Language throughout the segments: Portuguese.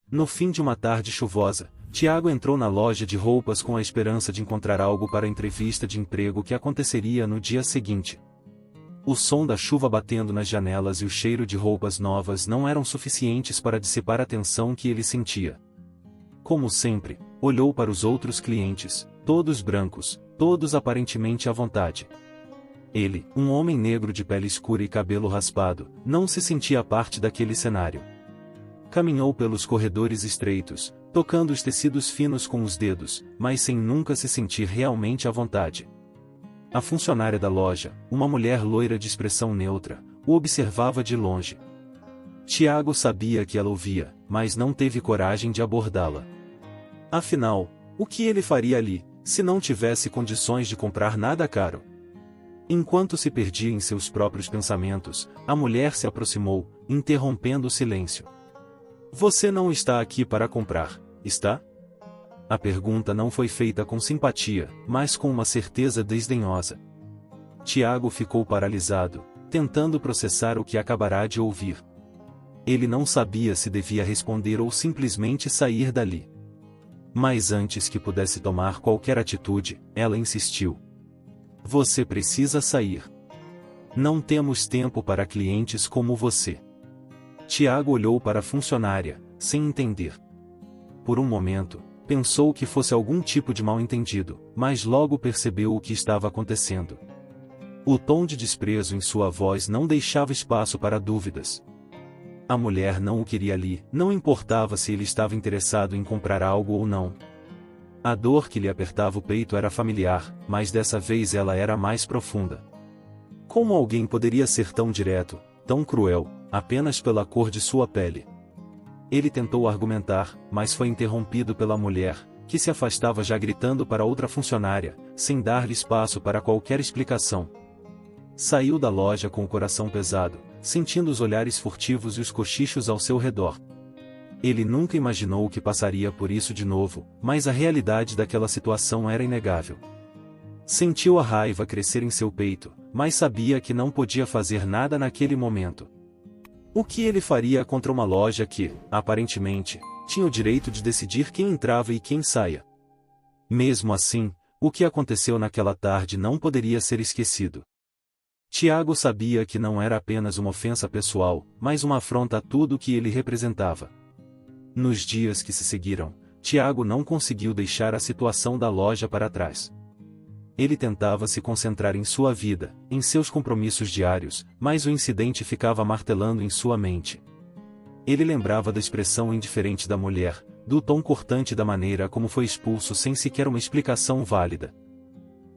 No fim de uma tarde chuvosa, Tiago entrou na loja de roupas com a esperança de encontrar algo para a entrevista de emprego que aconteceria no dia seguinte. O som da chuva batendo nas janelas e o cheiro de roupas novas não eram suficientes para dissipar a tensão que ele sentia. Como sempre, olhou para os outros clientes, todos brancos, todos aparentemente à vontade. Ele, um homem negro de pele escura e cabelo raspado, não se sentia parte daquele cenário. Caminhou pelos corredores estreitos, tocando os tecidos finos com os dedos, mas sem nunca se sentir realmente à vontade. A funcionária da loja, uma mulher loira de expressão neutra, o observava de longe. Tiago sabia que ela ouvia, mas não teve coragem de abordá-la. Afinal, o que ele faria ali, se não tivesse condições de comprar nada caro? Enquanto se perdia em seus próprios pensamentos, a mulher se aproximou, interrompendo o silêncio. Você não está aqui para comprar, está? A pergunta não foi feita com simpatia, mas com uma certeza desdenhosa. Tiago ficou paralisado, tentando processar o que acabará de ouvir. Ele não sabia se devia responder ou simplesmente sair dali. Mas antes que pudesse tomar qualquer atitude, ela insistiu. Você precisa sair. Não temos tempo para clientes como você. Tiago olhou para a funcionária, sem entender. Por um momento, pensou que fosse algum tipo de mal-entendido, mas logo percebeu o que estava acontecendo. O tom de desprezo em sua voz não deixava espaço para dúvidas. A mulher não o queria ali, não importava se ele estava interessado em comprar algo ou não. A dor que lhe apertava o peito era familiar, mas dessa vez ela era mais profunda. Como alguém poderia ser tão direto, tão cruel, apenas pela cor de sua pele? Ele tentou argumentar, mas foi interrompido pela mulher, que se afastava já gritando para outra funcionária, sem dar-lhe espaço para qualquer explicação. Saiu da loja com o coração pesado, sentindo os olhares furtivos e os cochichos ao seu redor. Ele nunca imaginou que passaria por isso de novo, mas a realidade daquela situação era inegável. Sentiu a raiva crescer em seu peito, mas sabia que não podia fazer nada naquele momento. O que ele faria contra uma loja que, aparentemente, tinha o direito de decidir quem entrava e quem saía? Mesmo assim, o que aconteceu naquela tarde não poderia ser esquecido. Tiago sabia que não era apenas uma ofensa pessoal, mas uma afronta a tudo o que ele representava. Nos dias que se seguiram, Tiago não conseguiu deixar a situação da loja para trás. Ele tentava se concentrar em sua vida, em seus compromissos diários, mas o incidente ficava martelando em sua mente. Ele lembrava da expressão indiferente da mulher, do tom cortante da maneira como foi expulso sem sequer uma explicação válida.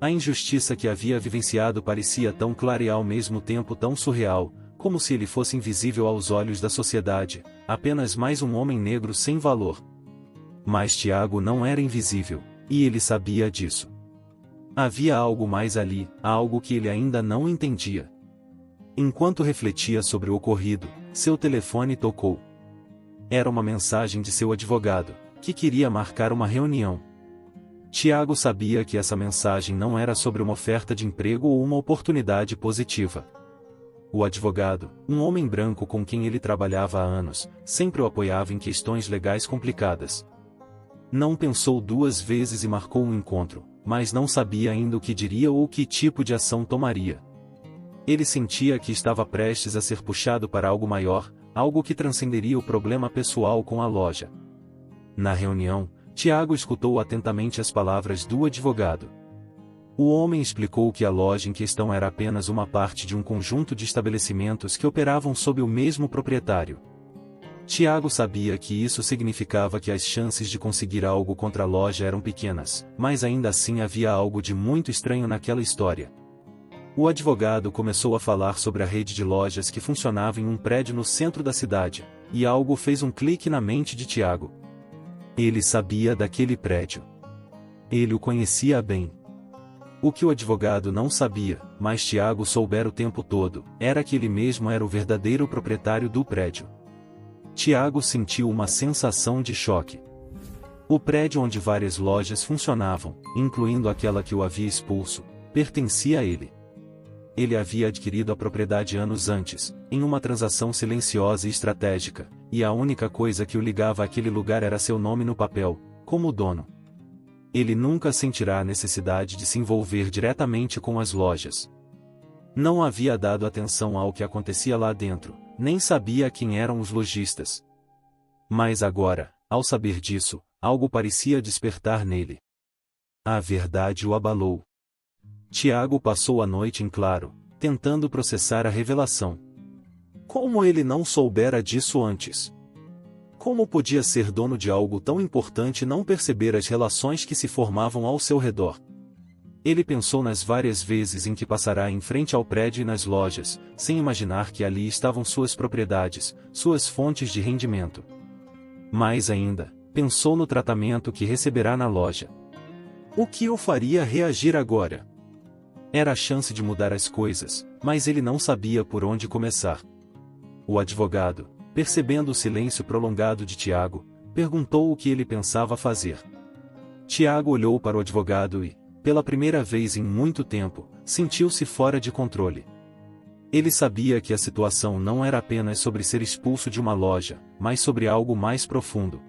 A injustiça que havia vivenciado parecia tão clara e ao mesmo tempo tão surreal, como se ele fosse invisível aos olhos da sociedade, apenas mais um homem negro sem valor. Mas Tiago não era invisível, e ele sabia disso. Havia algo mais ali, algo que ele ainda não entendia. Enquanto refletia sobre o ocorrido, seu telefone tocou. Era uma mensagem de seu advogado, que queria marcar uma reunião. Tiago sabia que essa mensagem não era sobre uma oferta de emprego ou uma oportunidade positiva. O advogado, um homem branco com quem ele trabalhava há anos, sempre o apoiava em questões legais complicadas. Não pensou duas vezes e marcou um encontro, mas não sabia ainda o que diria ou que tipo de ação tomaria. Ele sentia que estava prestes a ser puxado para algo maior, algo que transcenderia o problema pessoal com a loja. Na reunião, Tiago escutou atentamente as palavras do advogado. O homem explicou que a loja em questão era apenas uma parte de um conjunto de estabelecimentos que operavam sob o mesmo proprietário. Tiago sabia que isso significava que as chances de conseguir algo contra a loja eram pequenas, mas ainda assim havia algo de muito estranho naquela história. O advogado começou a falar sobre a rede de lojas que funcionava em um prédio no centro da cidade, e algo fez um clique na mente de Tiago. Ele sabia daquele prédio. Ele o conhecia bem. O que o advogado não sabia, mas Tiago soubera o tempo todo, era que ele mesmo era o verdadeiro proprietário do prédio. Tiago sentiu uma sensação de choque. O prédio onde várias lojas funcionavam, incluindo aquela que o havia expulso, pertencia a ele. ele havia adquirido a propriedade anos antes, em uma transação silenciosa e estratégica, e a única coisa que o ligava àquele lugar era seu nome no papel, como dono. Ele nunca sentirá a necessidade de se envolver diretamente com as lojas. Não havia dado atenção ao que acontecia lá dentro, nem sabia quem eram os lojistas. Mas agora, ao saber disso, algo parecia despertar nele. A verdade o abalou. Tiago passou a noite em claro, tentando processar a revelação. Como ele não soubera disso antes? Como podia ser dono de algo tão importante e não perceber as relações que se formavam ao seu redor? Ele pensou nas várias vezes em que passará em frente ao prédio e nas lojas, sem imaginar que ali estavam suas propriedades, suas fontes de rendimento. Mais ainda, pensou no tratamento que receberá na loja. O que o faria reagir agora? Era a chance de mudar as coisas, mas ele não sabia por onde começar. O advogado, percebendo o silêncio prolongado de Tiago, perguntou o que ele pensava fazer. Tiago olhou para o advogado e, pela primeira vez em muito tempo, sentiu-se fora de controle. Ele sabia que a situação não era apenas sobre ser expulso de uma loja, mas sobre algo mais profundo.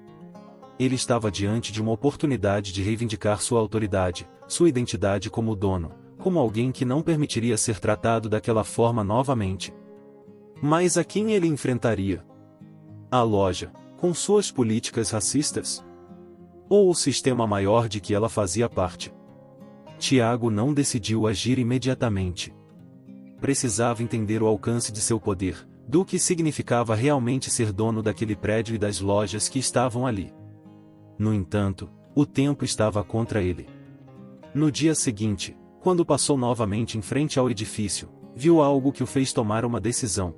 Ele estava diante de uma oportunidade de reivindicar sua autoridade, sua identidade como dono, como alguém que não permitiria ser tratado daquela forma novamente. Mas a quem ele enfrentaria? A loja, com suas políticas racistas? Ou o sistema maior de que ela fazia parte? Tiago não decidiu agir imediatamente. Precisava entender o alcance de seu poder, do que significava realmente ser dono daquele prédio e das lojas que estavam ali. No entanto, o tempo estava contra ele. No dia seguinte, quando passou novamente em frente ao edifício, viu algo que o fez tomar uma decisão.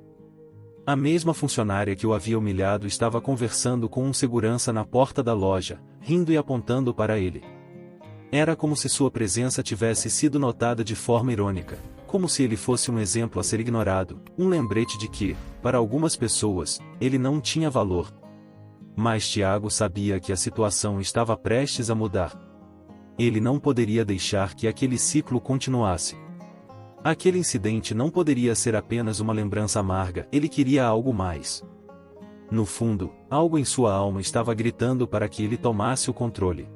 A mesma funcionária que o havia humilhado estava conversando com um segurança na porta da loja, rindo e apontando para ele. Era como se sua presença tivesse sido notada de forma irônica, como se ele fosse um exemplo a ser ignorado, um lembrete de que, para algumas pessoas, ele não tinha valor. Mas Tiago sabia que a situação estava prestes a mudar. Ele não poderia deixar que aquele ciclo continuasse. Aquele incidente não poderia ser apenas uma lembrança amarga, ele queria algo mais. No fundo, algo em sua alma estava gritando para que ele tomasse o controle.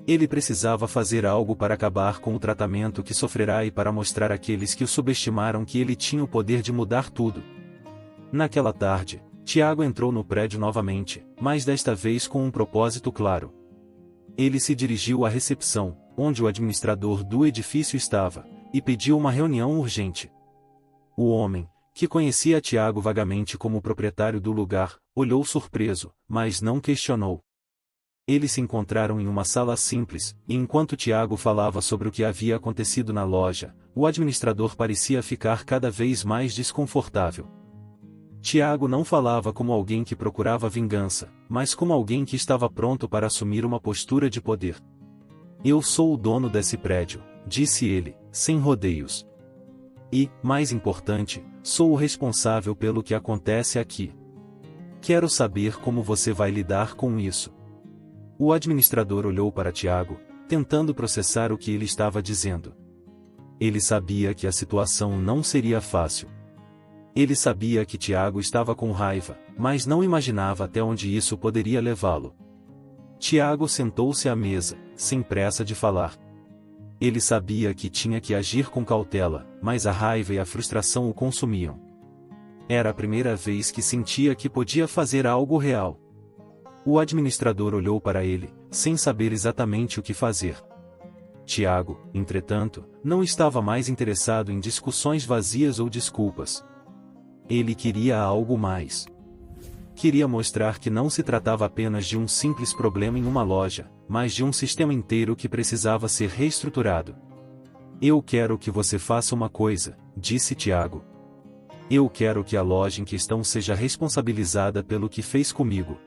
Ele precisava fazer algo para acabar com o tratamento que sofrerá e para mostrar àqueles que o subestimaram que ele tinha o poder de mudar tudo. Naquela tarde, Tiago entrou no prédio novamente, mas desta vez com um propósito claro. Ele se dirigiu à recepção, onde o administrador do edifício estava, e pediu uma reunião urgente. O homem, que conhecia Tiago vagamente como proprietário do lugar, olhou surpreso, mas não questionou. Eles se encontraram em uma sala simples, e enquanto Tiago falava sobre o que havia acontecido na loja, o administrador parecia ficar cada vez mais desconfortável. Tiago não falava como alguém que procurava vingança, mas como alguém que estava pronto para assumir uma postura de poder. Eu sou o dono desse prédio, disse ele, sem rodeios. E, mais importante, sou o responsável pelo que acontece aqui. Quero saber como você vai lidar com isso. O administrador olhou para Tiago, tentando processar o que ele estava dizendo. Ele sabia que a situação não seria fácil. Ele sabia que Tiago estava com raiva, mas não imaginava até onde isso poderia levá-lo. Tiago sentou-se à mesa, sem pressa de falar. Ele sabia que tinha que agir com cautela, mas a raiva e a frustração o consumiam. Era a primeira vez que sentia que podia fazer algo real. O administrador olhou para ele, sem saber exatamente o que fazer. Tiago, entretanto, não estava mais interessado em discussões vazias ou desculpas. Ele queria algo mais. Queria mostrar que não se tratava apenas de um simples problema em uma loja, mas de um sistema inteiro que precisava ser reestruturado. Eu quero que você faça uma coisa, disse Tiago. Eu quero que a loja em questão seja responsabilizada pelo que fez comigo.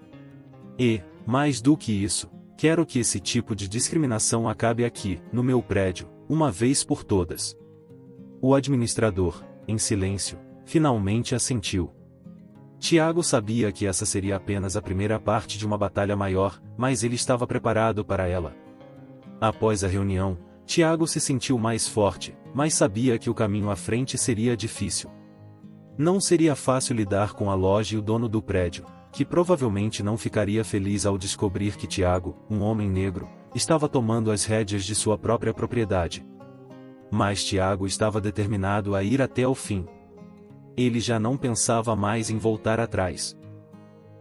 E, mais do que isso, quero que esse tipo de discriminação acabe aqui, no meu prédio, uma vez por todas. O administrador, em silêncio, finalmente assentiu. Tiago sabia que essa seria apenas a primeira parte de uma batalha maior, mas ele estava preparado para ela. Após a reunião, Tiago se sentiu mais forte, mas sabia que o caminho à frente seria difícil. Não seria fácil lidar com a loja e o dono do prédio, que provavelmente não ficaria feliz ao descobrir que Tiago, um homem negro, estava tomando as rédeas de sua própria propriedade. Mas Tiago estava determinado a ir até o fim. Ele já não pensava mais em voltar atrás.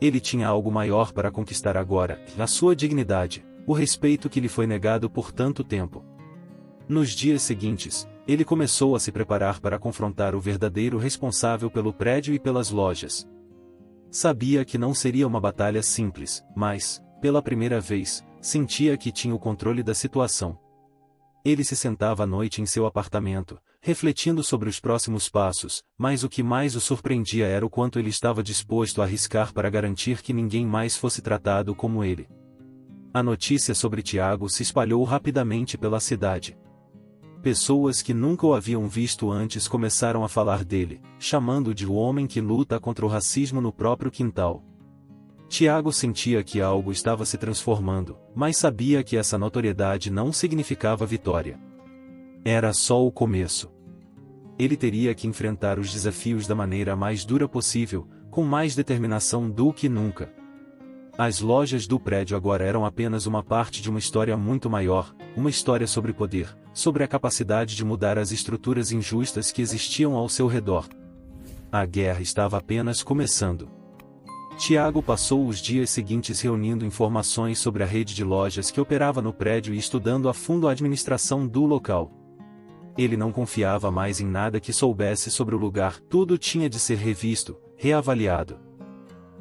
Ele tinha algo maior para conquistar agora, a sua dignidade, o respeito que lhe foi negado por tanto tempo. Nos dias seguintes, ele começou a se preparar para confrontar o verdadeiro responsável pelo prédio e pelas lojas. Sabia que não seria uma batalha simples, mas, pela primeira vez, sentia que tinha o controle da situação. Ele se sentava à noite em seu apartamento, refletindo sobre os próximos passos, mas o que mais o surpreendia era o quanto ele estava disposto a arriscar para garantir que ninguém mais fosse tratado como ele. A notícia sobre Tiago se espalhou rapidamente pela cidade. Pessoas que nunca o haviam visto antes começaram a falar dele, chamando-o de o homem que luta contra o racismo no próprio quintal. Tiago sentia que algo estava se transformando, mas sabia que essa notoriedade não significava vitória. Era só o começo. Ele teria que enfrentar os desafios da maneira mais dura possível, com mais determinação do que nunca. As lojas do prédio agora eram apenas uma parte de uma história muito maior, uma história sobre poder, sobre a capacidade de mudar as estruturas injustas que existiam ao seu redor. A guerra estava apenas começando. Tiago passou os dias seguintes reunindo informações sobre a rede de lojas que operava no prédio e estudando a fundo a administração do local. Ele não confiava mais em nada que soubesse sobre o lugar, tudo tinha de ser revisto, reavaliado.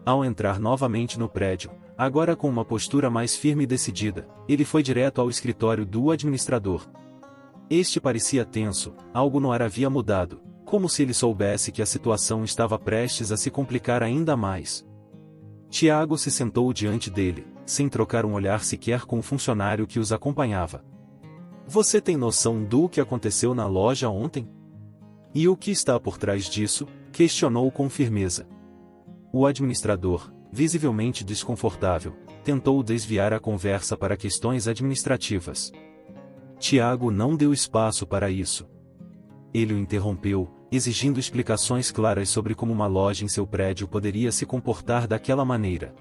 Ao entrar novamente no prédio, agora com uma postura mais firme e decidida, ele foi direto ao escritório do administrador. Este parecia tenso, algo no ar havia mudado, como se ele soubesse que a situação estava prestes a se complicar ainda mais. Tiago se sentou diante dele, sem trocar um olhar sequer com o funcionário que os acompanhava. Você tem noção do que aconteceu na loja ontem? E o que está por trás disso? Questionou com firmeza. O administrador, visivelmente desconfortável, tentou desviar a conversa para questões administrativas. Tiago não deu espaço para isso. Ele o interrompeu, exigindo explicações claras sobre como uma loja em seu prédio poderia se comportar daquela maneira.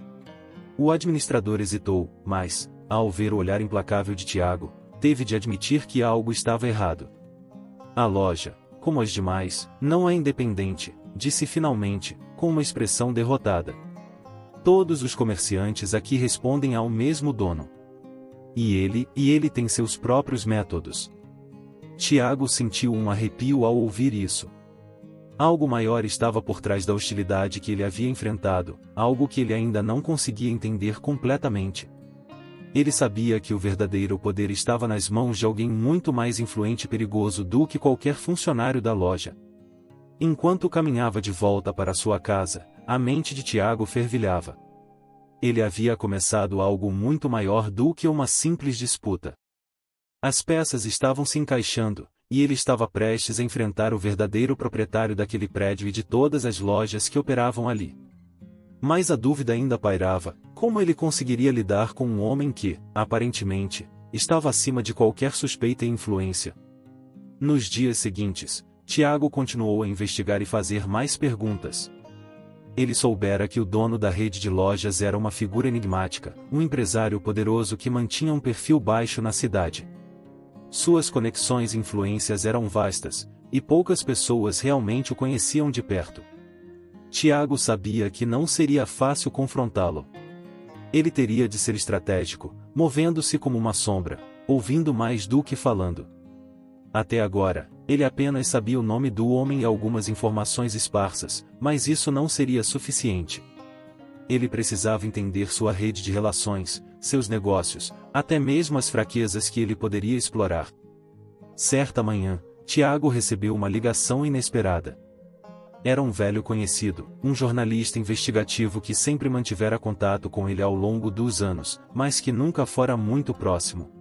O administrador hesitou, mas, ao ver o olhar implacável de Tiago, teve de admitir que algo estava errado. A loja, como as demais, não é independente, disse finalmente, com uma expressão derrotada. Todos os comerciantes aqui respondem ao mesmo dono. E ele tem seus próprios métodos. Tiago sentiu um arrepio ao ouvir isso. Algo maior estava por trás da hostilidade que ele havia enfrentado, algo que ele ainda não conseguia entender completamente. Ele sabia que o verdadeiro poder estava nas mãos de alguém muito mais influente e perigoso do que qualquer funcionário da loja. Enquanto caminhava de volta para sua casa, a mente de Tiago fervilhava. Ele havia começado algo muito maior do que uma simples disputa. As peças estavam se encaixando, e ele estava prestes a enfrentar o verdadeiro proprietário daquele prédio e de todas as lojas que operavam ali. Mas a dúvida ainda pairava: como ele conseguiria lidar com um homem que, aparentemente, estava acima de qualquer suspeita e influência? Nos dias seguintes, Tiago continuou a investigar e fazer mais perguntas. Ele soubera que o dono da rede de lojas era uma figura enigmática, um empresário poderoso que mantinha um perfil baixo na cidade. Suas conexões e influências eram vastas, e poucas pessoas realmente o conheciam de perto. Tiago sabia que não seria fácil confrontá-lo. Ele teria de ser estratégico, movendo-se como uma sombra, ouvindo mais do que falando. Até agora, ele apenas sabia o nome do homem e algumas informações esparsas, mas isso não seria suficiente. Ele precisava entender sua rede de relações, seus negócios, até mesmo as fraquezas que ele poderia explorar. Certa manhã, Tiago recebeu uma ligação inesperada. Era um velho conhecido, um jornalista investigativo que sempre mantivera contato com ele ao longo dos anos, mas que nunca fora muito próximo.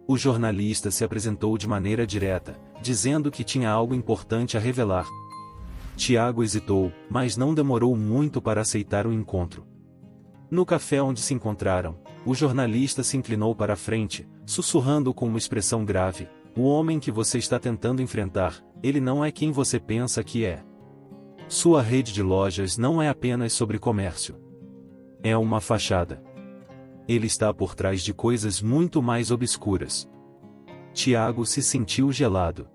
O jornalista se apresentou de maneira direta, dizendo que tinha algo importante a revelar. Tiago hesitou, mas não demorou muito para aceitar o encontro. No café onde se encontraram, o jornalista se inclinou para a frente, sussurrando com uma expressão grave: o homem que você está tentando enfrentar, ele não é quem você pensa que é. Sua rede de lojas não é apenas sobre comércio. É uma fachada. Ele está por trás de coisas muito mais obscuras. Tiago se sentiu gelado.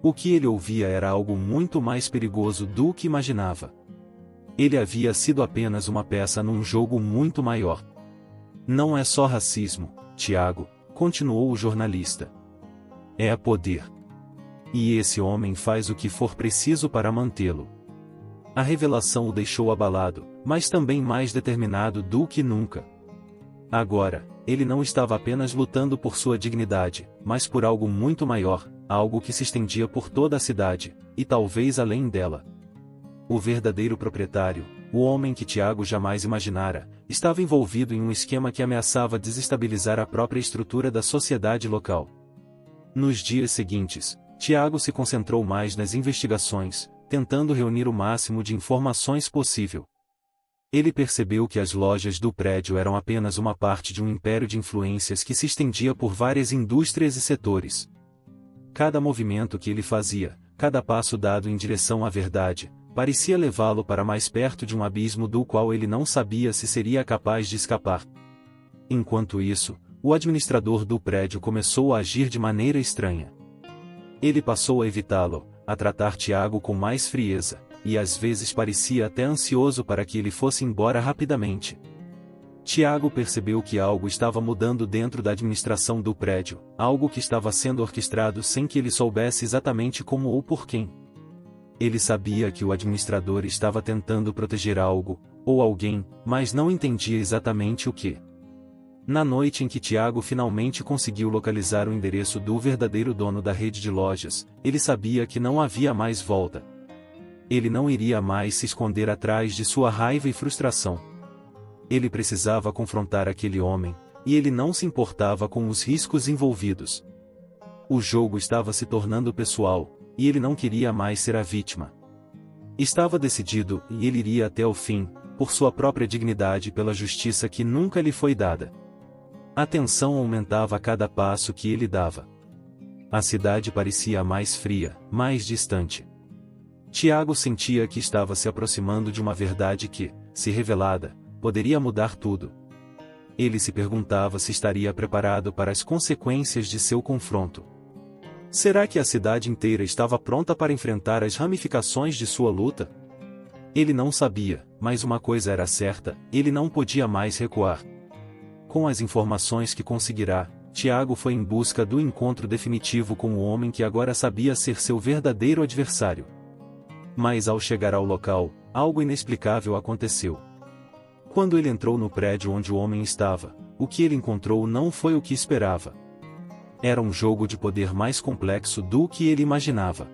O que ele ouvia era algo muito mais perigoso do que imaginava. Ele havia sido apenas uma peça num jogo muito maior. Não é só racismo, Tiago, continuou o jornalista. É poder. E esse homem faz o que for preciso para mantê-lo. A revelação o deixou abalado, mas também mais determinado do que nunca. Agora, ele não estava apenas lutando por sua dignidade, mas por algo muito maior, algo que se estendia por toda a cidade, e talvez além dela. O verdadeiro proprietário, o homem que Tiago jamais imaginara, estava envolvido em um esquema que ameaçava desestabilizar a própria estrutura da sociedade local. Nos dias seguintes, Tiago se concentrou mais nas investigações, tentando reunir o máximo de informações possível. Ele percebeu que as lojas do prédio eram apenas uma parte de um império de influências que se estendia por várias indústrias e setores. Cada movimento que ele fazia, cada passo dado em direção à verdade, parecia levá-lo para mais perto de um abismo do qual ele não sabia se seria capaz de escapar. Enquanto isso, o administrador do prédio começou a agir de maneira estranha. Ele passou a evitá-lo, a tratar Tiago com mais frieza, e às vezes parecia até ansioso para que ele fosse embora rapidamente. Tiago percebeu que algo estava mudando dentro da administração do prédio, algo que estava sendo orquestrado sem que ele soubesse exatamente como ou por quem. Ele sabia que o administrador estava tentando proteger algo, ou alguém, mas não entendia exatamente o que. Na noite em que Tiago finalmente conseguiu localizar o endereço do verdadeiro dono da rede de lojas, ele sabia que não havia mais volta. Ele não iria mais se esconder atrás de sua raiva e frustração. Ele precisava confrontar aquele homem, e ele não se importava com os riscos envolvidos. O jogo estava se tornando pessoal, e ele não queria mais ser a vítima. Estava decidido, e ele iria até o fim, por sua própria dignidade e pela justiça que nunca lhe foi dada. A tensão aumentava a cada passo que ele dava. A cidade parecia mais fria, mais distante. Tiago sentia que estava se aproximando de uma verdade que, se revelada, poderia mudar tudo. Ele se perguntava se estaria preparado para as consequências de seu confronto. Será que a cidade inteira estava pronta para enfrentar as ramificações de sua luta? Ele não sabia, mas uma coisa era certa, ele não podia mais recuar. Com as informações que conseguirá, Tiago foi em busca do encontro definitivo com o homem que agora sabia ser seu verdadeiro adversário. Mas ao chegar ao local, algo inexplicável aconteceu. Quando ele entrou no prédio onde o homem estava, o que ele encontrou não foi o que esperava. Era um jogo de poder mais complexo do que ele imaginava.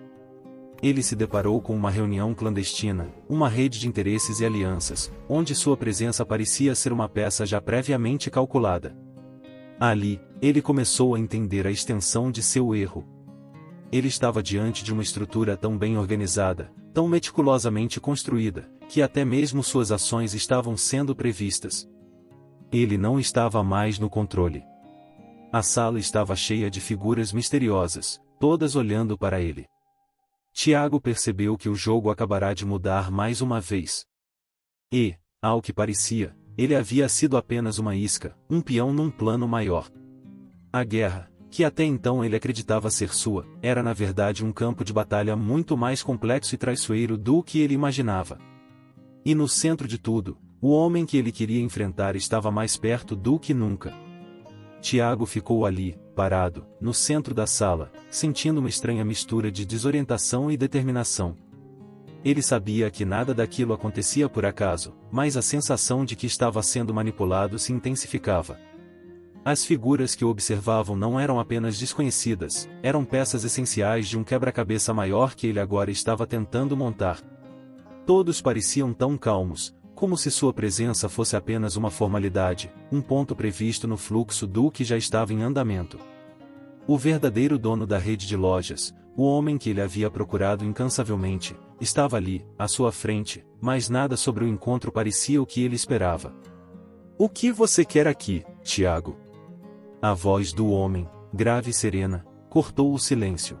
Ele se deparou com uma reunião clandestina, uma rede de interesses e alianças, onde sua presença parecia ser uma peça já previamente calculada. Ali, ele começou a entender a extensão de seu erro. Ele estava diante de uma estrutura tão bem organizada, tão meticulosamente construída, que até mesmo suas ações estavam sendo previstas. Ele não estava mais no controle. A sala estava cheia de figuras misteriosas, todas olhando para ele. Tiago percebeu que o jogo acabará de mudar mais uma vez. E, ao que parecia, ele havia sido apenas uma isca, um peão num plano maior. A guerra, que até então ele acreditava ser sua, era na verdade um campo de batalha muito mais complexo e traiçoeiro do que ele imaginava. E no centro de tudo, o homem que ele queria enfrentar estava mais perto do que nunca. Tiago ficou ali, parado, no centro da sala, sentindo uma estranha mistura de desorientação e determinação. Ele sabia que nada daquilo acontecia por acaso, mas a sensação de que estava sendo manipulado se intensificava. As figuras que o observavam não eram apenas desconhecidas, eram peças essenciais de um quebra-cabeça maior que ele agora estava tentando montar. Todos pareciam tão calmos, como se sua presença fosse apenas uma formalidade, um ponto previsto no fluxo do que já estava em andamento. O verdadeiro dono da rede de lojas, o homem que ele havia procurado incansavelmente, estava ali, à sua frente, mas nada sobre o encontro parecia o que ele esperava. "O que você quer aqui, Tiago?" A voz do homem, grave e serena, cortou o silêncio.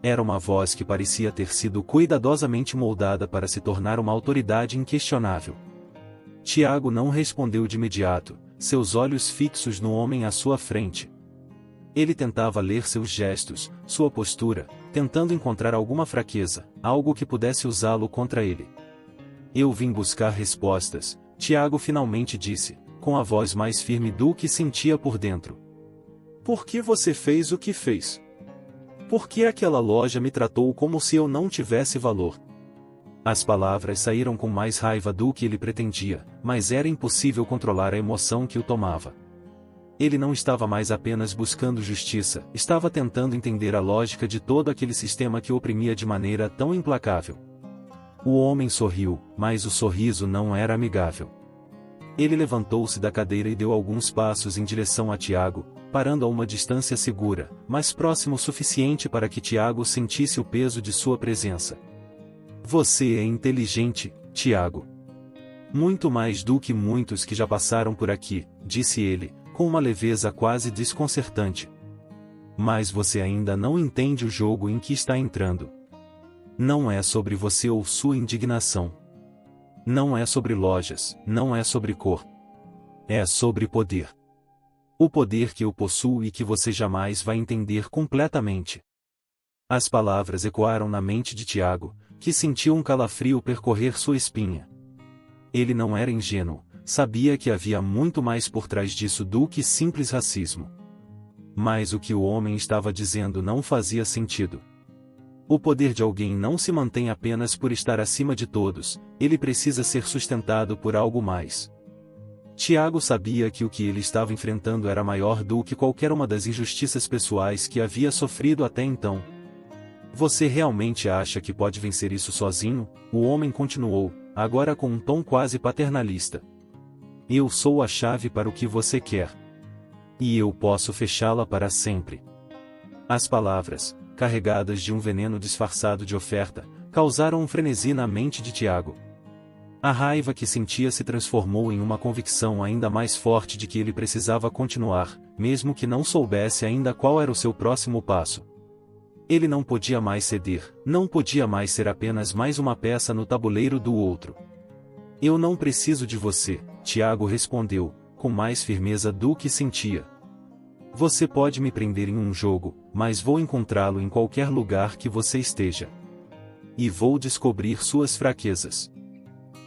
Era uma voz que parecia ter sido cuidadosamente moldada para se tornar uma autoridade inquestionável. Tiago não respondeu de imediato, seus olhos fixos no homem à sua frente. Ele tentava ler seus gestos, sua postura, tentando encontrar alguma fraqueza, algo que pudesse usá-lo contra ele. Eu vim buscar respostas, Tiago finalmente disse, com a voz mais firme do que sentia por dentro. Por que você fez o que fez? Por que aquela loja me tratou como se eu não tivesse valor? As palavras saíram com mais raiva do que ele pretendia, mas era impossível controlar a emoção que o tomava. Ele não estava mais apenas buscando justiça, estava tentando entender a lógica de todo aquele sistema que o oprimia de maneira tão implacável. O homem sorriu, mas o sorriso não era amigável. Ele levantou-se da cadeira e deu alguns passos em direção a Tiago, parando a uma distância segura, mas próximo o suficiente para que Tiago sentisse o peso de sua presença. Você é inteligente, Tiago. Muito mais do que muitos que já passaram por aqui, disse ele, com uma leveza quase desconcertante. Mas você ainda não entende o jogo em que está entrando. Não é sobre você ou sua indignação. Não é sobre lojas, não é sobre cor. É sobre poder. O poder que eu possuo e que você jamais vai entender completamente. As palavras ecoaram na mente de Tiago, que sentiu um calafrio percorrer sua espinha. Ele não era ingênuo, sabia que havia muito mais por trás disso do que simples racismo. Mas o que o homem estava dizendo não fazia sentido. O poder de alguém não se mantém apenas por estar acima de todos, ele precisa ser sustentado por algo mais. Tiago sabia que o que ele estava enfrentando era maior do que qualquer uma das injustiças pessoais que havia sofrido até então. Você realmente acha que pode vencer isso sozinho? O homem continuou, agora com um tom quase paternalista. Eu sou a chave para o que você quer. E eu posso fechá-la para sempre. As palavras, carregadas de um veneno disfarçado de oferta, causaram um frenesi na mente de Tiago. A raiva que sentia se transformou em uma convicção ainda mais forte de que ele precisava continuar, mesmo que não soubesse ainda qual era o seu próximo passo. Ele não podia mais ceder, não podia mais ser apenas mais uma peça no tabuleiro do outro. Eu não preciso de você, Tiago respondeu, com mais firmeza do que sentia. Você pode me prender em um jogo, mas vou encontrá-lo em qualquer lugar que você esteja. E vou descobrir suas fraquezas.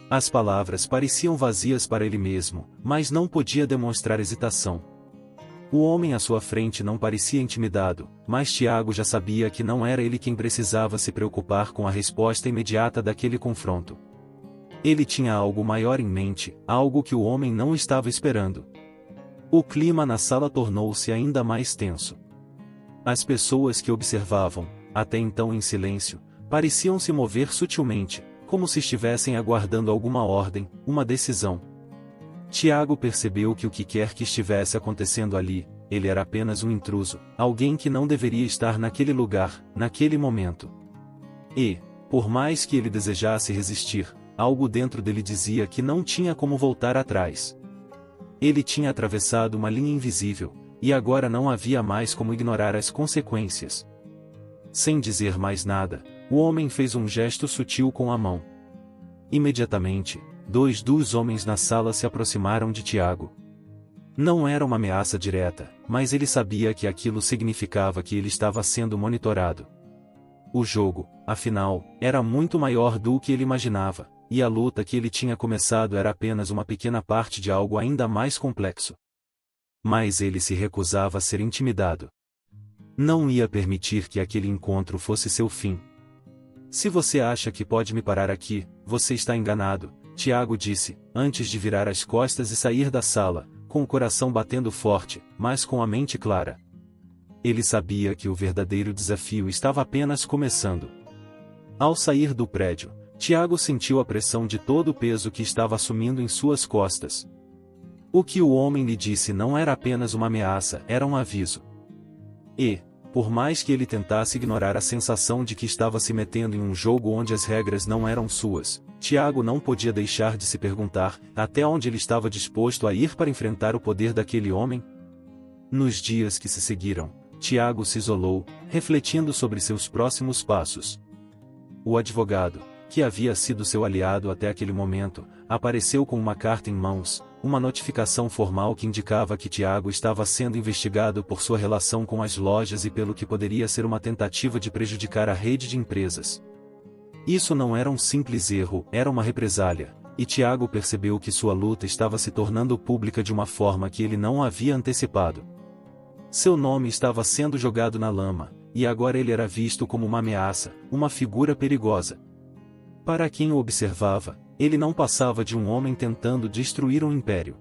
As palavras pareciam vazias para ele mesmo, mas não podia demonstrar hesitação. O homem à sua frente não parecia intimidado, mas Tiago já sabia que não era ele quem precisava se preocupar com a resposta imediata daquele confronto. Ele tinha algo maior em mente, algo que o homem não estava esperando. O clima na sala tornou-se ainda mais tenso. As pessoas que observavam, até então em silêncio, pareciam se mover sutilmente, como se estivessem aguardando alguma ordem, uma decisão. Tiago percebeu que o que quer que estivesse acontecendo ali, ele era apenas um intruso, alguém que não deveria estar naquele lugar, naquele momento. E, por mais que ele desejasse resistir, algo dentro dele dizia que não tinha como voltar atrás. Ele tinha atravessado uma linha invisível, e agora não havia mais como ignorar as consequências. Sem dizer mais nada, o homem fez um gesto sutil com a mão. Imediatamente, dois dos homens na sala se aproximaram de Tiago. Não era uma ameaça direta, mas ele sabia que aquilo significava que ele estava sendo monitorado. O jogo, afinal, era muito maior do que ele imaginava, e a luta que ele tinha começado era apenas uma pequena parte de algo ainda mais complexo. Mas ele se recusava a ser intimidado. Não ia permitir que aquele encontro fosse seu fim. Se você acha que pode me parar aqui, você está enganado, Tiago disse, antes de virar as costas e sair da sala, com o coração batendo forte, mas com a mente clara. Ele sabia que o verdadeiro desafio estava apenas começando. Ao sair do prédio, Tiago sentiu a pressão de todo o peso que estava assumindo em suas costas. O que o homem lhe disse não era apenas uma ameaça, era um aviso. E, por mais que ele tentasse ignorar a sensação de que estava se metendo em um jogo onde as regras não eram suas, Tiago não podia deixar de se perguntar até onde ele estava disposto a ir para enfrentar o poder daquele homem. Nos dias que se seguiram, Tiago se isolou, refletindo sobre seus próximos passos. O advogado, que havia sido seu aliado até aquele momento, apareceu com uma carta em mãos, uma notificação formal que indicava que Tiago estava sendo investigado por sua relação com as lojas e pelo que poderia ser uma tentativa de prejudicar a rede de empresas. Isso não era um simples erro, era uma represália, e Tiago percebeu que sua luta estava se tornando pública de uma forma que ele não havia antecipado. Seu nome estava sendo jogado na lama, e agora ele era visto como uma ameaça, uma figura perigosa. Para quem o observava, ele não passava de um homem tentando destruir um império.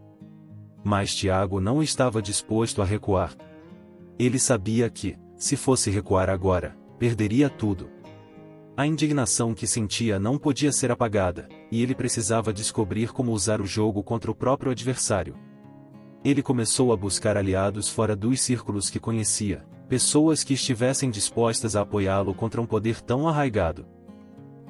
Mas Tiago não estava disposto a recuar. Ele sabia que, se fosse recuar agora, perderia tudo. A indignação que sentia não podia ser apagada, e ele precisava descobrir como usar o jogo contra o próprio adversário. Ele começou a buscar aliados fora dos círculos que conhecia, pessoas que estivessem dispostas a apoiá-lo contra um poder tão arraigado.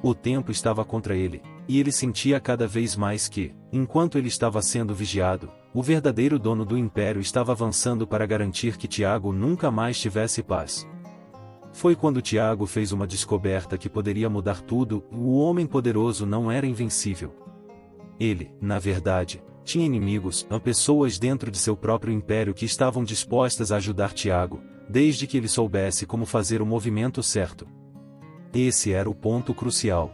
O tempo estava contra ele, e ele sentia cada vez mais que, enquanto ele estava sendo vigiado, o verdadeiro dono do império estava avançando para garantir que Tiago nunca mais tivesse paz. Foi quando Tiago fez uma descoberta que poderia mudar tudo: o homem poderoso não era invencível. Ele, na verdade, tinha inimigos, pessoas dentro de seu próprio império que estavam dispostas a ajudar Tiago, desde que ele soubesse como fazer o movimento certo. Esse era o ponto crucial.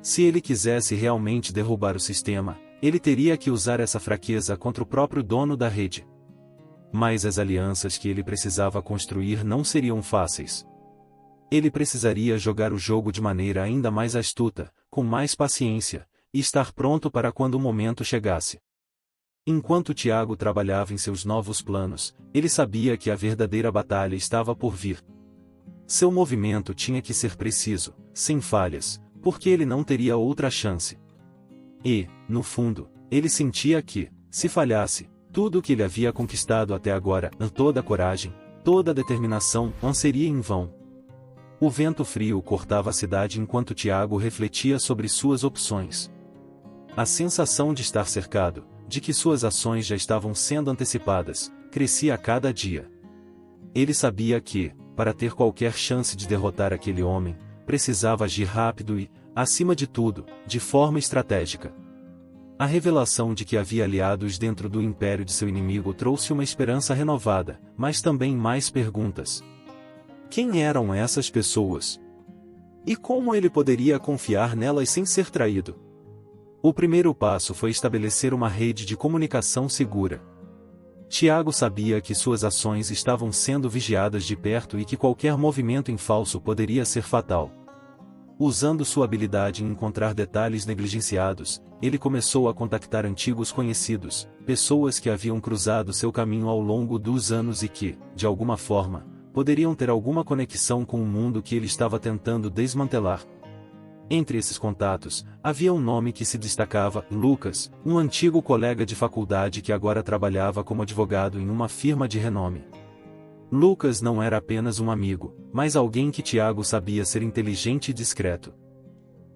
Se ele quisesse realmente derrubar o sistema, ele teria que usar essa fraqueza contra o próprio dono da rede. Mas as alianças que ele precisava construir não seriam fáceis. Ele precisaria jogar o jogo de maneira ainda mais astuta, com mais paciência, e estar pronto para quando o momento chegasse. Enquanto Tiago trabalhava em seus novos planos, ele sabia que a verdadeira batalha estava por vir. Seu movimento tinha que ser preciso, sem falhas, porque ele não teria outra chance. E, no fundo, ele sentia que, se falhasse, tudo o que ele havia conquistado até agora, toda a coragem, toda a determinação, seria em vão. O vento frio cortava a cidade enquanto Tiago refletia sobre suas opções. A sensação de estar cercado, de que suas ações já estavam sendo antecipadas, crescia a cada dia. Ele sabia que, para ter qualquer chance de derrotar aquele homem, precisava agir rápido e, acima de tudo, de forma estratégica. A revelação de que havia aliados dentro do império de seu inimigo trouxe uma esperança renovada, mas também mais perguntas. Quem eram essas pessoas? E como ele poderia confiar nelas sem ser traído? O primeiro passo foi estabelecer uma rede de comunicação segura. Tiago sabia que suas ações estavam sendo vigiadas de perto e que qualquer movimento em falso poderia ser fatal. Usando sua habilidade em encontrar detalhes negligenciados, ele começou a contactar antigos conhecidos, pessoas que haviam cruzado seu caminho ao longo dos anos e que, de alguma forma, poderiam ter alguma conexão com o mundo que ele estava tentando desmantelar. Entre esses contatos, havia um nome que se destacava: Lucas, um antigo colega de faculdade que agora trabalhava como advogado em uma firma de renome. Lucas não era apenas um amigo, mas alguém que Tiago sabia ser inteligente e discreto.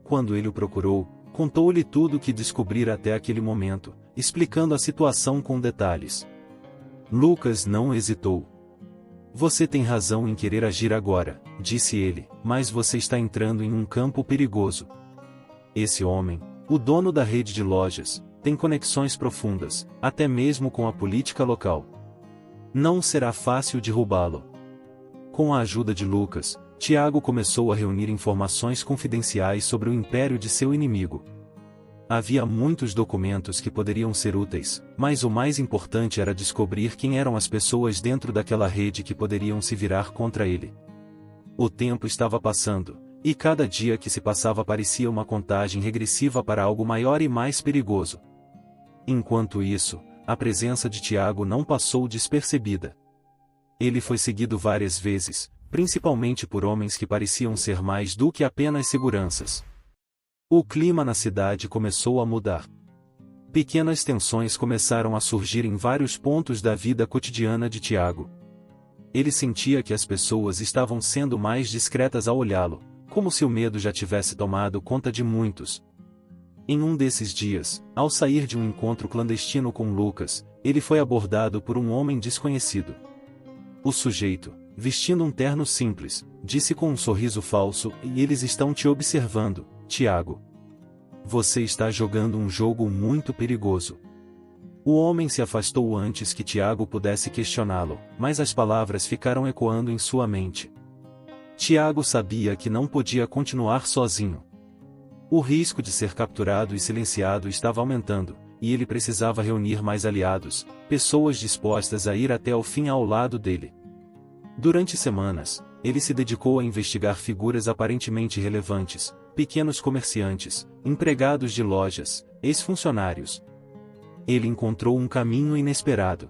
Quando ele o procurou, contou-lhe tudo o que descobrira até aquele momento, explicando a situação com detalhes. Lucas não hesitou. Você tem razão em querer agir agora, disse ele, mas você está entrando em um campo perigoso. Esse homem, o dono da rede de lojas, tem conexões profundas, até mesmo com a política local. Não será fácil derrubá-lo. Com a ajuda de Lucas, Tiago começou a reunir informações confidenciais sobre o império de seu inimigo. Havia muitos documentos que poderiam ser úteis, mas o mais importante era descobrir quem eram as pessoas dentro daquela rede que poderiam se virar contra ele. O tempo estava passando, e cada dia que se passava parecia uma contagem regressiva para algo maior e mais perigoso. Enquanto isso, a presença de Tiago não passou despercebida. Ele foi seguido várias vezes, principalmente por homens que pareciam ser mais do que apenas seguranças. O clima na cidade começou a mudar. Pequenas tensões começaram a surgir em vários pontos da vida cotidiana de Tiago. Ele sentia que as pessoas estavam sendo mais discretas ao olhá-lo, como se o medo já tivesse tomado conta de muitos. Em um desses dias, ao sair de um encontro clandestino com Lucas, ele foi abordado por um homem desconhecido. O sujeito, vestindo um terno simples, disse com um sorriso falso: "E eles estão te observando, Tiago. Você está jogando um jogo muito perigoso." O homem se afastou antes que Tiago pudesse questioná-lo, mas as palavras ficaram ecoando em sua mente. Tiago sabia que não podia continuar sozinho. O risco de ser capturado e silenciado estava aumentando, e ele precisava reunir mais aliados, pessoas dispostas a ir até o fim ao lado dele. Durante semanas, ele se dedicou a investigar figuras aparentemente relevantes, pequenos comerciantes, empregados de lojas, ex-funcionários. Ele encontrou um caminho inesperado.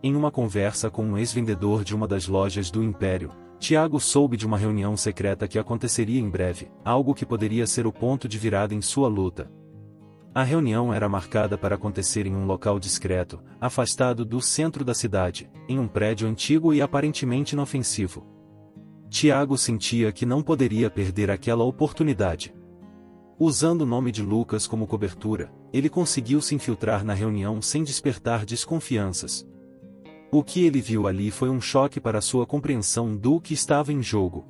Em uma conversa com um ex-vendedor de uma das lojas do Império, Tiago soube de uma reunião secreta que aconteceria em breve, algo que poderia ser o ponto de virada em sua luta. A reunião era marcada para acontecer em um local discreto, afastado do centro da cidade, em um prédio antigo e aparentemente inofensivo. Tiago sentia que não poderia perder aquela oportunidade. Usando o nome de Lucas como cobertura, ele conseguiu se infiltrar na reunião sem despertar desconfianças. O que ele viu ali foi um choque para sua compreensão do que estava em jogo.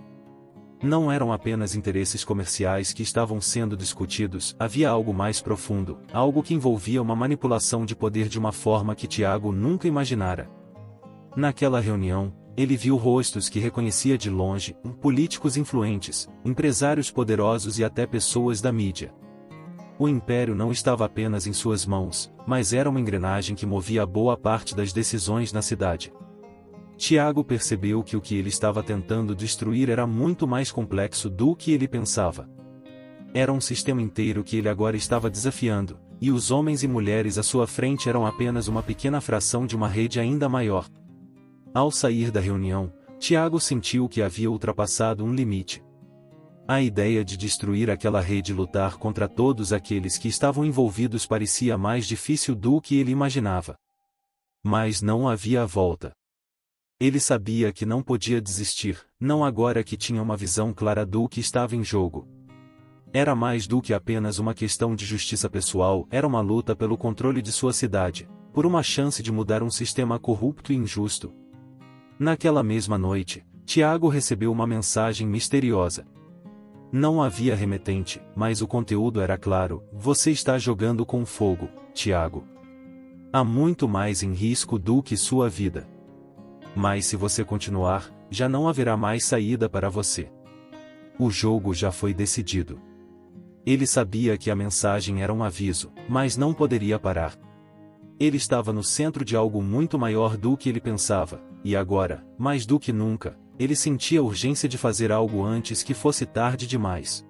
Não eram apenas interesses comerciais que estavam sendo discutidos, havia algo mais profundo, algo que envolvia uma manipulação de poder de uma forma que Tiago nunca imaginara. Naquela reunião, ele viu rostos que reconhecia de longe, políticos influentes, empresários poderosos e até pessoas da mídia. O império não estava apenas em suas mãos, mas era uma engrenagem que movia boa parte das decisões na cidade. Tiago percebeu que o que ele estava tentando destruir era muito mais complexo do que ele pensava. Era um sistema inteiro que ele agora estava desafiando, e os homens e mulheres à sua frente eram apenas uma pequena fração de uma rede ainda maior. Ao sair da reunião, Tiago sentiu que havia ultrapassado um limite. A ideia de destruir aquela rede e lutar contra todos aqueles que estavam envolvidos parecia mais difícil do que ele imaginava. Mas não havia volta. Ele sabia que não podia desistir, não agora que tinha uma visão clara do que estava em jogo. Era mais do que apenas uma questão de justiça pessoal, era uma luta pelo controle de sua cidade, por uma chance de mudar um sistema corrupto e injusto. Naquela mesma noite, Tiago recebeu uma mensagem misteriosa. Não havia remetente, mas o conteúdo era claro: você está jogando com fogo, Tiago. Há muito mais em risco do que sua vida. Mas se você continuar, já não haverá mais saída para você. O jogo já foi decidido. Ele sabia que a mensagem era um aviso, mas não poderia parar. Ele estava no centro de algo muito maior do que ele pensava, e agora, mais do que nunca, ele sentia a urgência de fazer algo antes que fosse tarde demais.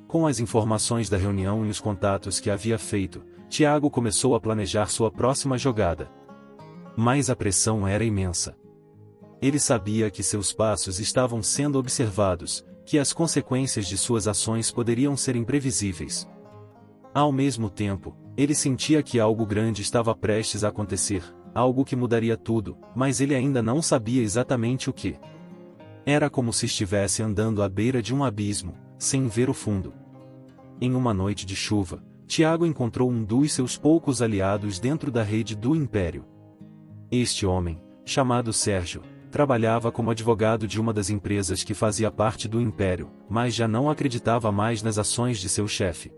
Com as informações da reunião e os contatos que havia feito, Tiago começou a planejar sua próxima jogada. Mas a pressão era imensa. Ele sabia que seus passos estavam sendo observados, que as consequências de suas ações poderiam ser imprevisíveis. Ao mesmo tempo, ele sentia que algo grande estava prestes a acontecer, algo que mudaria tudo, mas ele ainda não sabia exatamente o que. Era como se estivesse andando à beira de um abismo, sem ver o fundo. Em uma noite de chuva, Tiago encontrou um dos seus poucos aliados dentro da rede do Império. Este homem, chamado Sérgio, trabalhava como advogado de uma das empresas que fazia parte do Império, mas já não acreditava mais nas ações de seu chefe.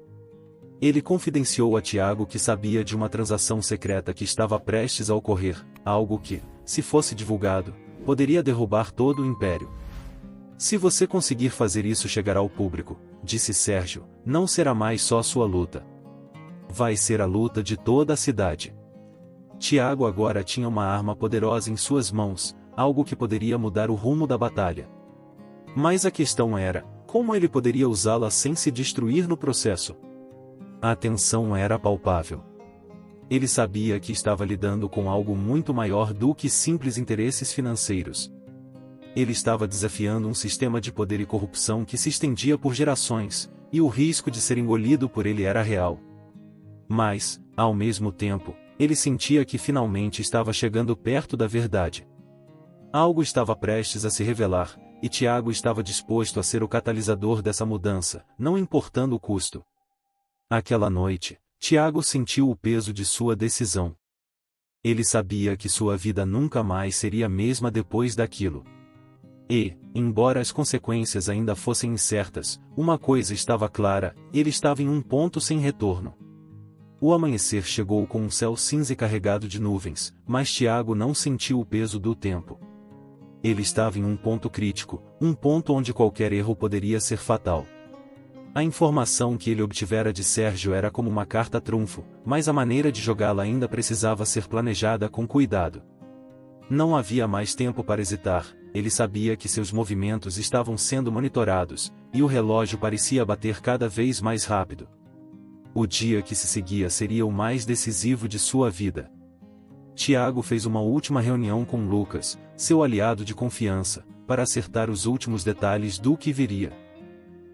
Ele confidenciou a Tiago que sabia de uma transação secreta que estava prestes a ocorrer, algo que, se fosse divulgado, poderia derrubar todo o Império. Se você conseguir fazer isso chegar ao público, disse Sérgio, não será mais só sua luta. Vai ser a luta de toda a cidade. Tiago agora tinha uma arma poderosa em suas mãos, algo que poderia mudar o rumo da batalha. Mas a questão era, como ele poderia usá-la sem se destruir no processo? A tensão era palpável. Ele sabia que estava lidando com algo muito maior do que simples interesses financeiros. Ele estava desafiando um sistema de poder e corrupção que se estendia por gerações, e o risco de ser engolido por ele era real. Mas, ao mesmo tempo, ele sentia que finalmente estava chegando perto da verdade. Algo estava prestes a se revelar, e Tiago estava disposto a ser o catalisador dessa mudança, não importando o custo. Aquela noite, Tiago sentiu o peso de sua decisão. Ele sabia que sua vida nunca mais seria a mesma depois daquilo. E, embora as consequências ainda fossem incertas, uma coisa estava clara: ele estava em um ponto sem retorno. O amanhecer chegou com um céu cinza e carregado de nuvens, mas Tiago não sentiu o peso do tempo. Ele estava em um ponto crítico, um ponto onde qualquer erro poderia ser fatal. A informação que ele obtivera de Sérgio era como uma carta-trunfo, mas a maneira de jogá-la ainda precisava ser planejada com cuidado. Não havia mais tempo para hesitar, ele sabia que seus movimentos estavam sendo monitorados, e o relógio parecia bater cada vez mais rápido. O dia que se seguia seria o mais decisivo de sua vida. Tiago fez uma última reunião com Lucas, seu aliado de confiança, para acertar os últimos detalhes do que viria.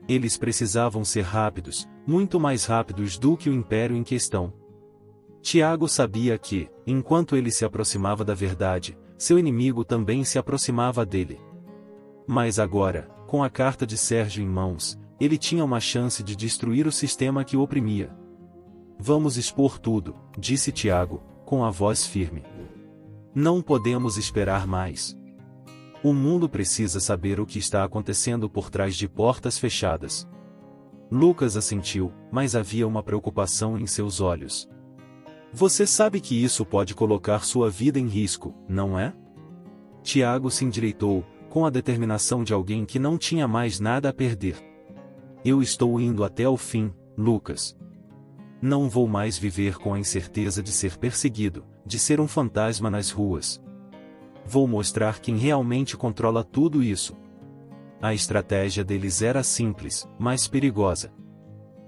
Eles precisavam ser rápidos, muito mais rápidos do que o império em questão. Tiago sabia que, enquanto ele se aproximava da verdade, seu inimigo também se aproximava dele. Mas agora, com a carta de Sérgio em mãos, ele tinha uma chance de destruir o sistema que o oprimia. Vamos expor tudo, disse Tiago, com a voz firme. Não podemos esperar mais. O mundo precisa saber o que está acontecendo por trás de portas fechadas. Lucas assentiu, mas havia uma preocupação em seus olhos. Você sabe que isso pode colocar sua vida em risco, não é? Tiago se endireitou, com a determinação de alguém que não tinha mais nada a perder. Eu estou indo até o fim, Lucas. Não vou mais viver com a incerteza de ser perseguido, de ser um fantasma nas ruas. Vou mostrar quem realmente controla tudo isso. A estratégia deles era simples, mas perigosa.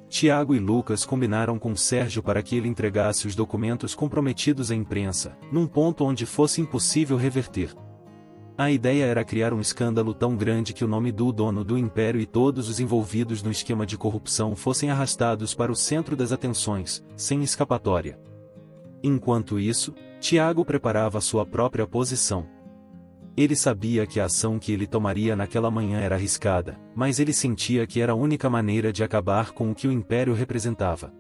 Tiago e Lucas combinaram com Sérgio para que ele entregasse os documentos comprometidos à imprensa, num ponto onde fosse impossível reverter. A ideia era criar um escândalo tão grande que o nome do dono do império e todos os envolvidos no esquema de corrupção fossem arrastados para o centro das atenções, sem escapatória. Enquanto isso, Tiago preparava sua própria posição. Ele sabia que a ação que ele tomaria naquela manhã era arriscada, mas ele sentia que era a única maneira de acabar com o que o império representava.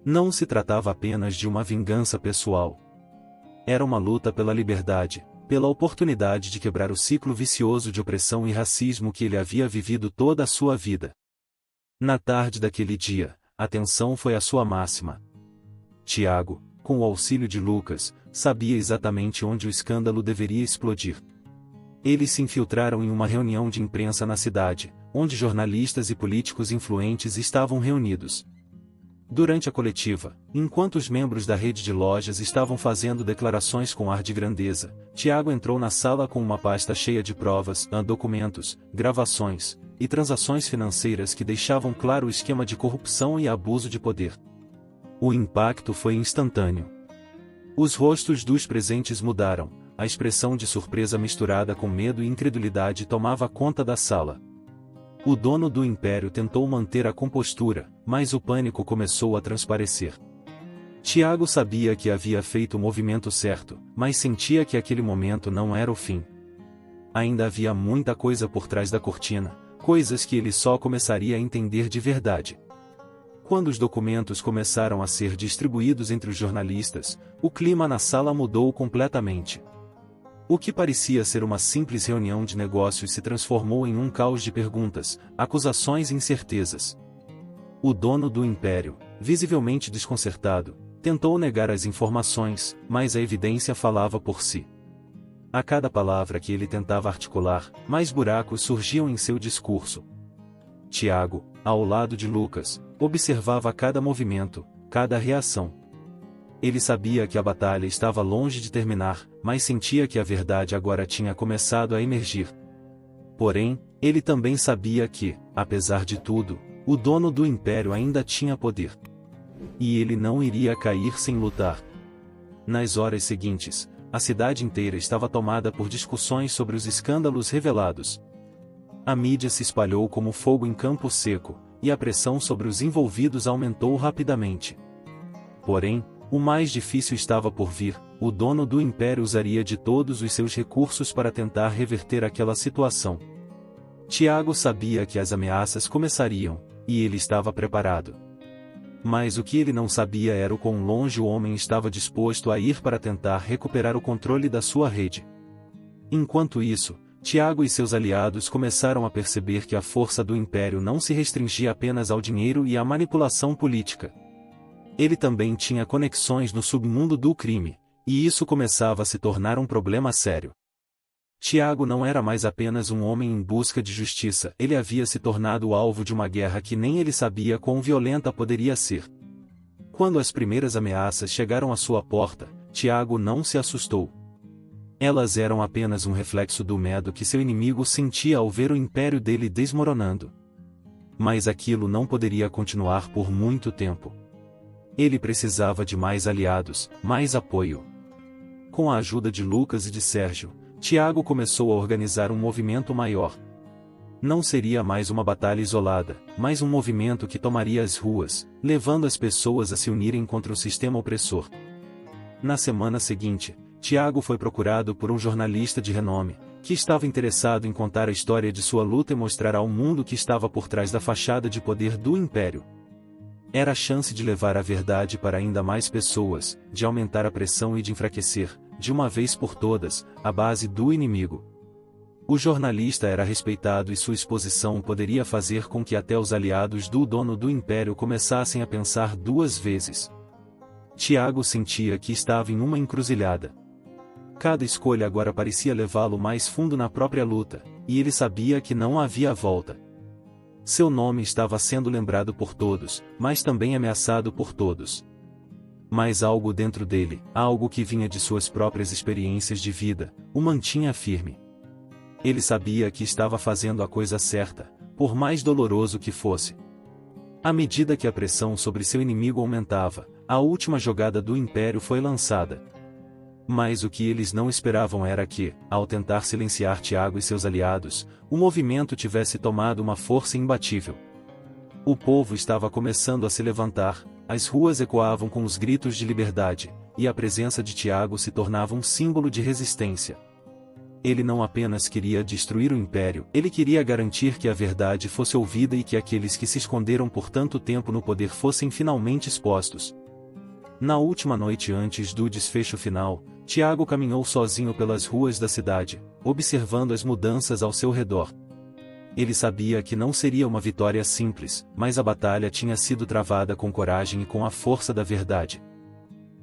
Não se tratava apenas de uma vingança pessoal. Era uma luta pela liberdade, pela oportunidade de quebrar o ciclo vicioso de opressão e racismo que ele havia vivido toda a sua vida. Na tarde daquele dia, a tensão foi a sua máxima. Tiago, com o auxílio de Lucas, sabia exatamente onde o escândalo deveria explodir. Eles se infiltraram em uma reunião de imprensa na cidade, onde jornalistas e políticos influentes estavam reunidos. Durante a coletiva, enquanto os membros da rede de lojas estavam fazendo declarações com ar de grandeza, Tiago entrou na sala com uma pasta cheia de provas, documentos, gravações e transações financeiras que deixavam claro o esquema de corrupção e abuso de poder. O impacto foi instantâneo. Os rostos dos presentes mudaram, a expressão de surpresa misturada com medo e incredulidade tomava conta da sala. O dono do império tentou manter a compostura, mas o pânico começou a transparecer. Tiago sabia que havia feito o movimento certo, mas sentia que aquele momento não era o fim. Ainda havia muita coisa por trás da cortina, coisas que ele só começaria a entender de verdade. Quando os documentos começaram a ser distribuídos entre os jornalistas, o clima na sala mudou completamente. O que parecia ser uma simples reunião de negócios se transformou em um caos de perguntas, acusações e incertezas. O dono do império, visivelmente desconcertado, tentou negar as informações, mas a evidência falava por si. A cada palavra que ele tentava articular, mais buracos surgiam em seu discurso. Tiago, ao lado de Lucas, observava cada movimento, cada reação. Ele sabia que a batalha estava longe de terminar, mas sentia que a verdade agora tinha começado a emergir. Porém, ele também sabia que, apesar de tudo, o dono do império ainda tinha poder. E ele não iria cair sem lutar. Nas horas seguintes, a cidade inteira estava tomada por discussões sobre os escândalos revelados. A mídia se espalhou como fogo em campo seco, e a pressão sobre os envolvidos aumentou rapidamente. Porém, o mais difícil estava por vir. O dono do império usaria de todos os seus recursos para tentar reverter aquela situação. Tiago sabia que as ameaças começariam, e ele estava preparado. Mas o que ele não sabia era o quão longe o homem estava disposto a ir para tentar recuperar o controle da sua rede. Enquanto isso, Tiago e seus aliados começaram a perceber que a força do império não se restringia apenas ao dinheiro e à manipulação política. Ele também tinha conexões no submundo do crime, e isso começava a se tornar um problema sério. Tiago não era mais apenas um homem em busca de justiça, ele havia se tornado alvo de uma guerra que nem ele sabia quão violenta poderia ser. Quando as primeiras ameaças chegaram à sua porta, Tiago não se assustou. Elas eram apenas um reflexo do medo que seu inimigo sentia ao ver o império dele desmoronando. Mas aquilo não poderia continuar por muito tempo. Ele precisava de mais aliados, mais apoio. Com a ajuda de Lucas e de Sérgio, Tiago começou a organizar um movimento maior. Não seria mais uma batalha isolada, mas um movimento que tomaria as ruas, levando as pessoas a se unirem contra o sistema opressor. Na semana seguinte, Tiago foi procurado por um jornalista de renome, que estava interessado em contar a história de sua luta e mostrar ao mundo que estava por trás da fachada de poder do império. Era a chance de levar a verdade para ainda mais pessoas, de aumentar a pressão e de enfraquecer, de uma vez por todas, a base do inimigo. O jornalista era respeitado e sua exposição poderia fazer com que até os aliados do dono do império começassem a pensar duas vezes. Tiago sentia que estava em uma encruzilhada. Cada escolha agora parecia levá-lo mais fundo na própria luta, e ele sabia que não havia volta. Seu nome estava sendo lembrado por todos, mas também ameaçado por todos. Mas algo dentro dele, algo que vinha de suas próprias experiências de vida, o mantinha firme. Ele sabia que estava fazendo a coisa certa, por mais doloroso que fosse. À medida que a pressão sobre seu inimigo aumentava, a última jogada do império foi lançada. Mas o que eles não esperavam era que, ao tentar silenciar Tiago e seus aliados, o movimento tivesse tomado uma força imbatível. O povo estava começando a se levantar, as ruas ecoavam com os gritos de liberdade, e a presença de Tiago se tornava um símbolo de resistência. Ele não apenas queria destruir o império, ele queria garantir que a verdade fosse ouvida e que aqueles que se esconderam por tanto tempo no poder fossem finalmente expostos. Na última noite antes do desfecho final, Tiago caminhou sozinho pelas ruas da cidade, observando as mudanças ao seu redor. Ele sabia que não seria uma vitória simples, mas a batalha tinha sido travada com coragem e com a força da verdade.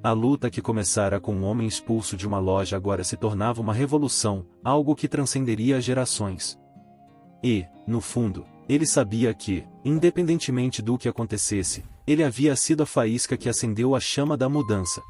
A luta que começara com um homem expulso de uma loja agora se tornava uma revolução, algo que transcenderia gerações. E, no fundo, ele sabia que, independentemente do que acontecesse, ele havia sido a faísca que acendeu a chama da mudança.